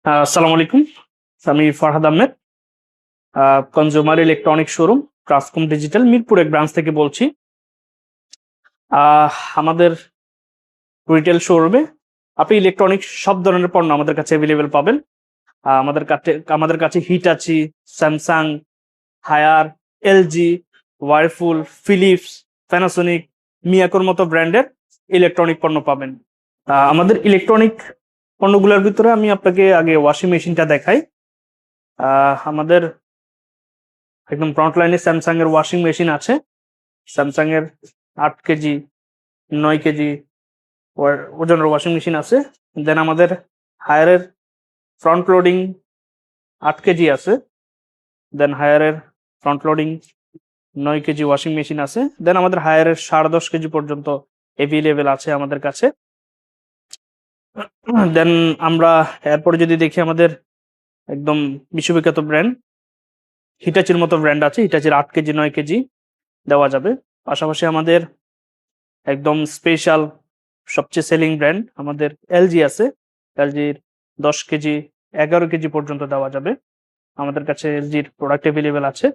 আসসালামু আলাইকুম। আমি Farhad Ahmed, consumer electronic showroom Transcom digital Mirpur এক ব্রাঞ্চ থেকে বলছি। আমাদের রিটেল শোরুমে আপনি ইলেকট্রনিক সব ধরনের পণ্য আমাদের কাছে অ্যাভেলেবেল পাবেন। আমাদের কাছে Hitachi, Samsung, Haier, LG, Whirlpool, Philips, Panasonic, মিয়াকোর মতো ব্র্যান্ডের ইলেকট্রনিক পণ্য পাবেন। আমাদের ইলেকট্রনিক পণ্যগুলোর ভিতরে আমি আপনাকে আগে ওয়াশিং মেশিনটা দেখাই। আমাদের একদম ফ্রন্ট লাইনে স্যামসাং এর ওয়াশিং মেশিন আছে। স্যামসাং এর 8 কেজি, 9 কেজি ওজনের ওয়াশিং মেশিন আছে। দেন আমাদের হায়ারের ফ্রন্ট লোডিং 8 কেজি আছে। দেন হায়ারের front loading 9 KG washing machine আছে। দেন আমাদের হায়ারের 10.5 কেজি পর্যন্ত অ্যাভেলেবেল আছে আমাদের কাছে। দেন আমরা এরপরে যদি দেখি আমাদের একদম বিশ্ববিখ্যাত ব্র্যান্ড হিটাচির মতো ব্র্যান্ড আছে। হিটাচির 8 কেজি, 9 কেজি দেওয়া যাবে। পাশাপাশি আমাদের একদম স্পেশাল সবচেয়ে সেলিং ব্র্যান্ড আমাদের এলজি আছে। এলজির 10 কেজি, 11 কেজি পর্যন্ত দেওয়া যাবে। আমাদের কাছে এলজির প্রোডাক্ট অ্যাভেলেবেল আছে।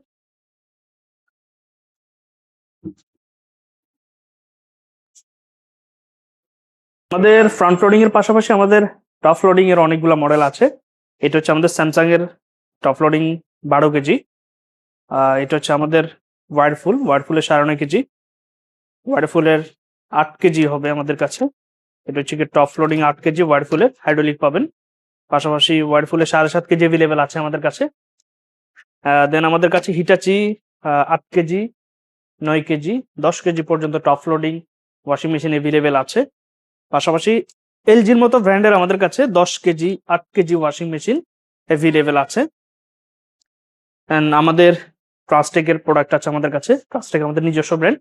আমাদের ফ্রন্ট লোডিং এর পাশাপাশি আমাদের টপ লোডিং এর অনেকগুলো মডেল আছে। এটা হচ্ছে আমাদের স্যামসাং এর টপ লোডিং 12 কেজি। এটা হচ্ছে আমাদের ওয়ার্ডফুলের 9.5 কেজি। ওয়ার্ডফুলের 8 কেজি হবে আমাদের কাছে। এটা হচ্ছে টপ লোডিং 8 কেজি ওয়ার্ডফুলের হাইড্রোলিক পাবেন। পাশাপাশি ওয়ার্ডফুলের 7.5 কেজি অ্যাভেলেবেল আছে আমাদের কাছে। দেন আমাদের কাছে হিটাচি 8 কেজি, 9 কেজি, 10 কেজি পর্যন্ত top loading washing machine available আছে। পাশাপাশি এলজির মতো ব্র্যান্ডের আমাদের কাছে 10 KG, 8 KG washing machine available আছে। আমাদের ট্রাস্টেকের প্রোডাক্ট আছে আমাদের কাছে। ট্রাস্টেক আমাদের নিজস্ব ব্র্যান্ড।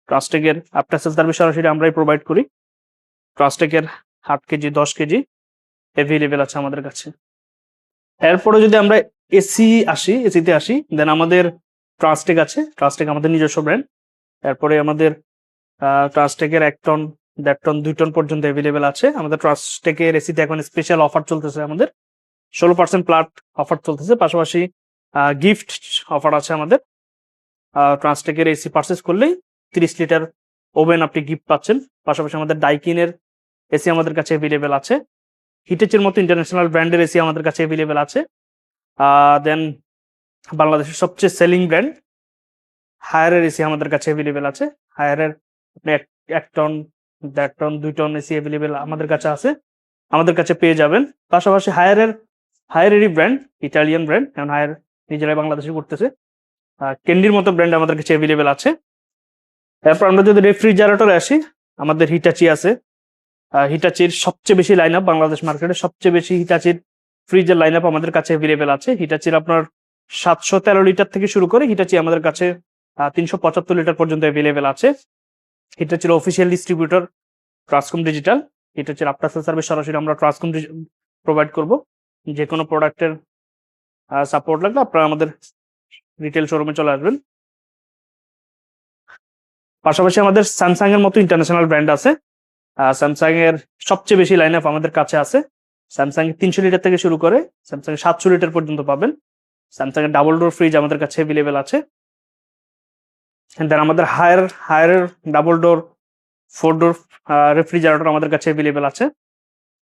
ট্রাস্টেকের আফটার সেল সার্ভিস সরাসরি আমরাই প্রোভাইড করি। ট্রাস্টেকের 8 কেজি, 10 কেজি অ্যাভেলেবেল আছে আমাদের কাছে। এরপরে যদি আমরা এসিতে আসি, দেন আমাদের ট্রান্সটেক আছে। ট্রান্সটেক আমাদের নিজস্ব ব্র্যান্ড। এরপরে আমাদের ট্রান্সটেকের 1 টন, 1.5 টন, 2 টন পর্যন্ত অ্যাভেলেবেল আছে। আমাদের ট্রান্সটেকের এসিতে এখন স্পেশাল অফার চলতেছে। আমাদের 16% প্লাট অফার চলতেছে। পাশাপাশি গিফট অফার আছে আমাদের। ট্রান্সটেকের এসি পারচেস করলেই 30 লিটার ওভেন আপনি গিফট পাচ্ছেন। পাশাপাশি আমাদের ডাইকিনের এসি আমাদের কাছে অ্যাভেলেবেল আছে। হিটেচের মতো ইন্টারন্যাশনাল ব্র্যান্ডের এসি আমাদের কাছে অ্যাভেলেবেল আছে। দেন বাংলাদেশের সবচেয়ে সেলিং ব্র্যান্ড হায়ারের এসি আমাদের কাছে অ্যাভেলেবেল আছে। হায়ারের আপনি 1 ton, 1.5 ton, 2 ton AC available আমাদের কাছে আছে, আমাদের কাছে পেয়ে যাবেন। পাশাপাশি হায়ারেরই ব্র্যান্ড ইটালিয়ান ব্র্যান্ড, কারণ হায়ার নিজেরাই বাংলাদেশে করতেছে। ক্যান্ডির মতো ব্র্যান্ড আমাদের কাছে অ্যাভেলেবেল আছে। এরপর আমরা যদি রেফ্রিজারেটরে আসি, আমাদের হিটাচি আছে। হিটাচির সবচেয়ে বেশি লাইন আপ বাংলাদেশ মার্কেটে, সবচেয়ে বেশি হিটাচির ফ্রিজের লাইন আপ আমাদের কাছে অ্যাভেলেবেল আছে। হিটাচির আপনার 713 লিটার থেকে শুরু করে হিটাচি আমাদের কাছে 375 লিটার পর্যন্ত অ্যাভেলেবেল আছে। হিটাচির অফিসিয়াল ডিস্ট্রিবিউটর ট্রান্সকম ডিজিটাল। হিটাচির আফটার সেল সার্ভিস সরাসরি আমরা ট্রান্সকম প্রোভাইড করব। যে কোনো প্রোডাক্টের সাপোর্ট লাগলে আপনারা আমাদের রিটেল শোরুমে চলে আসবেন। পাশাপাশি আমাদের স্যামসাং এর মতো ইন্টারন্যাশনাল ব্র্যান্ড আছে। স্যামসাং এর সবচেয়ে বেশি লাইন আপ আমাদের কাছে আছে। স্যামসাং 300 লিটার থেকে শুরু করে স্যামসাং 700 লিটার পর্যন্ত পাবেন। স্যামসাং এর ডাবল ডোর ফ্রিজ আমাদের কাছে অ্যাভেলেবেল আছে। দেন আমাদের হায়ারের ডাবল ডোর, 4 ডোর রেফ্রিজারেটর আমাদের কাছে অ্যাভেলেবেল আছে।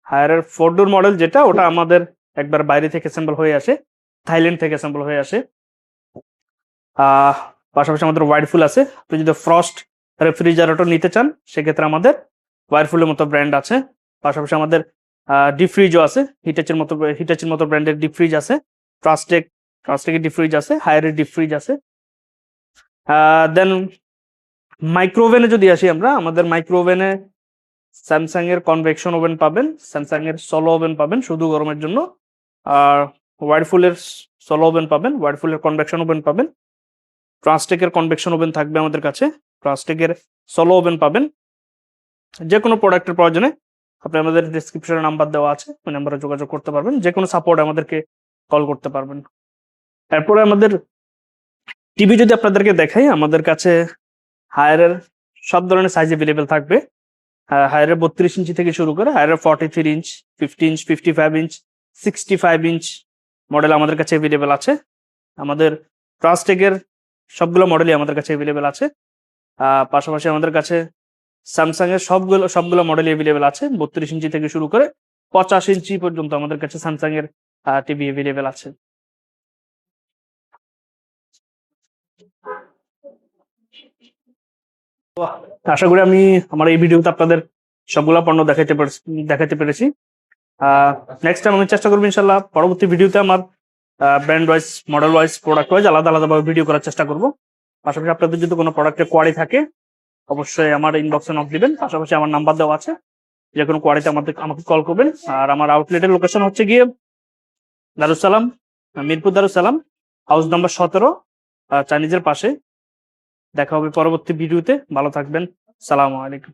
হায়ারের 4 ডোর মডেল যেটা, ওটা আমাদের একবার বাইরে থেকে অ্যাসেম্বল হয়ে আসে, থাইল্যান্ড থেকে অ্যাসেম্বল হয়ে আসে। পাশাপাশি আমাদের ওয়ার্ডফুল আছে। আপনি যদি ফ্রস্ট রেফ্রিজারেটর নিতে চান সেক্ষেত্রে আমাদের ওয়ারফুলের মতো ব্র্যান্ড আছে। পাশাপাশি আমাদের ডিপ ফ্রিজও আছে। হিটাচির মতো ব্র্যান্ডের ডিপ ফ্রিজ আছে। ট্রাস্টেকের ডিপ ফ্রিজ আছে। হায়ারের ডিপ ফ্রিজ আছে। দেন মাইক্রোওভেনে যদি আসি আমরা, আমাদের মাইক্রোওভেনে স্যামসাং এর কনভেকশন ওভেন পাবেন, স্যামসাং এর সোলো ওভেন পাবেন শুধু গরমের জন্য, আর ওয়ারফুলের সোলো ওভেন পাবেন, ওয়ারফুলের কনভেকশন ওভেন পাবেন। ট্রান্সটেকের কনভেকশন ওভেন থাকবে আমাদের কাছে। ট্রান্সটেকের সোলো ওভেন পাবেন। যে কোনো প্রোডাক্টের প্রয়োজনে আপনি আমাদের ডেসক্রিপশনে নাম্বার দেওয়া আছে, ওই নাম্বারে যোগাযোগ করতে পারবেন। যে কোনো সাপোর্ট আমাদেরকে কল করতে পারবেন। তারপরে আমাদের টিভি যদি আপনাদেরকে দেখাই, আমাদের কাছে হায়ারের সব ধরনের সাইজ অ্যাভেলেবেল থাকবে। হায়ারের 32 ইঞ্চি থেকে শুরু করে হায়ারের 43 inch, 50 inch, 55 inch, 65 inch model আমাদের কাছে অ্যাভেলেবেল আছে। আমাদের ট্রাস্টেকের সবগুলো মডেলই আমাদের কাছে অ্যাভেলেবেল আছে। পাশাপাশি আমাদের কাছে স্যামসাং এর সবগুলো মডেলই অ্যাভেলেবেল আছে। 32 ইঞ্চি থেকে শুরু করে 85 ইঞ্চি পর্যন্ত আমাদের কাছে স্যামসাং এর টিভি অ্যাভেলেবেল আছে। আশা করি আমি আমার এই ভিডিওতে আপনাদের সবগুলা পণ্য দেখাতে পেরেছি। নেক্সট টাইম আমি চেষ্টা করবো ইনশাল্লাহ পরবর্তী ভিডিওতে আমার brand wise, model wise, product wise আলাদাভাবে ভিডিও করার চেষ্টা করব। পাশাপাশি আপনাদের যদি কোনো প্রোডাক্টের কোয়ারি থাকে অবশ্যই আমার ইনবক্সে নক দিবেন। পাশাপাশি আমার নাম্বার দেওয়া আছে, যে কোনো কোয়ারিতে আমাকে কল করবেন। আর আমার আউটলেটের লোকেশন হচ্ছে গিয়ে দারুসালাম, মিরপুর দারুসালাম, হাউস নাম্বার 17, চাইনিজের পাশে। দেখা হবে পরবর্তী ভিডিওতে। ভালো থাকবেন। সালামু আলাইকুম।